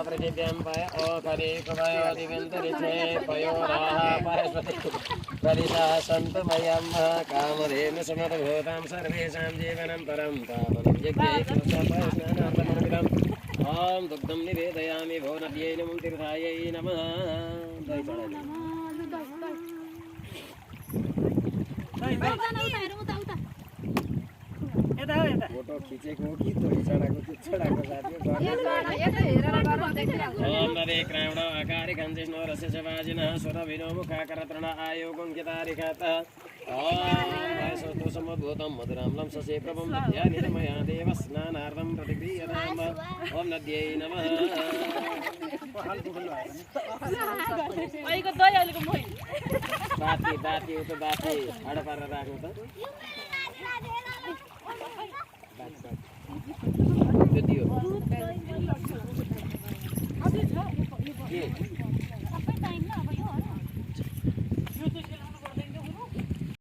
पृथिव्यां पय ओकरेकवयो दिगन्तरिक्षे पयोराः परस्पति परितः सन्तु मयं कामधेनु समद्भूतां सर्वेषां जीवनं परं पावनं यज्ञैकस्नानार्थमर्पितम् ॐ दुग्धं निवेदयामि भो नद्यै नमो तीर्थायै नमः। फोटो खिचेको कि तोरी चढाएको त्यो चढाएको साथी ओम नरे क्रावण आकारी गन्जिष्णो रस्य वाजिनः स्वरभिनो मुखाकरतृण आयोगं कितारिखत ओम वायसस्तु समद्भूतं मधुराम्लं ससे प्रभं नद्यानि मया देव स्नानार्थं प्रतिक्रियताम ओम नद्यै नमः। अहिलेको दही अहिलेको मोही बाती बाती उतो बाती हाड पारेर राख्नु त त्यो दियो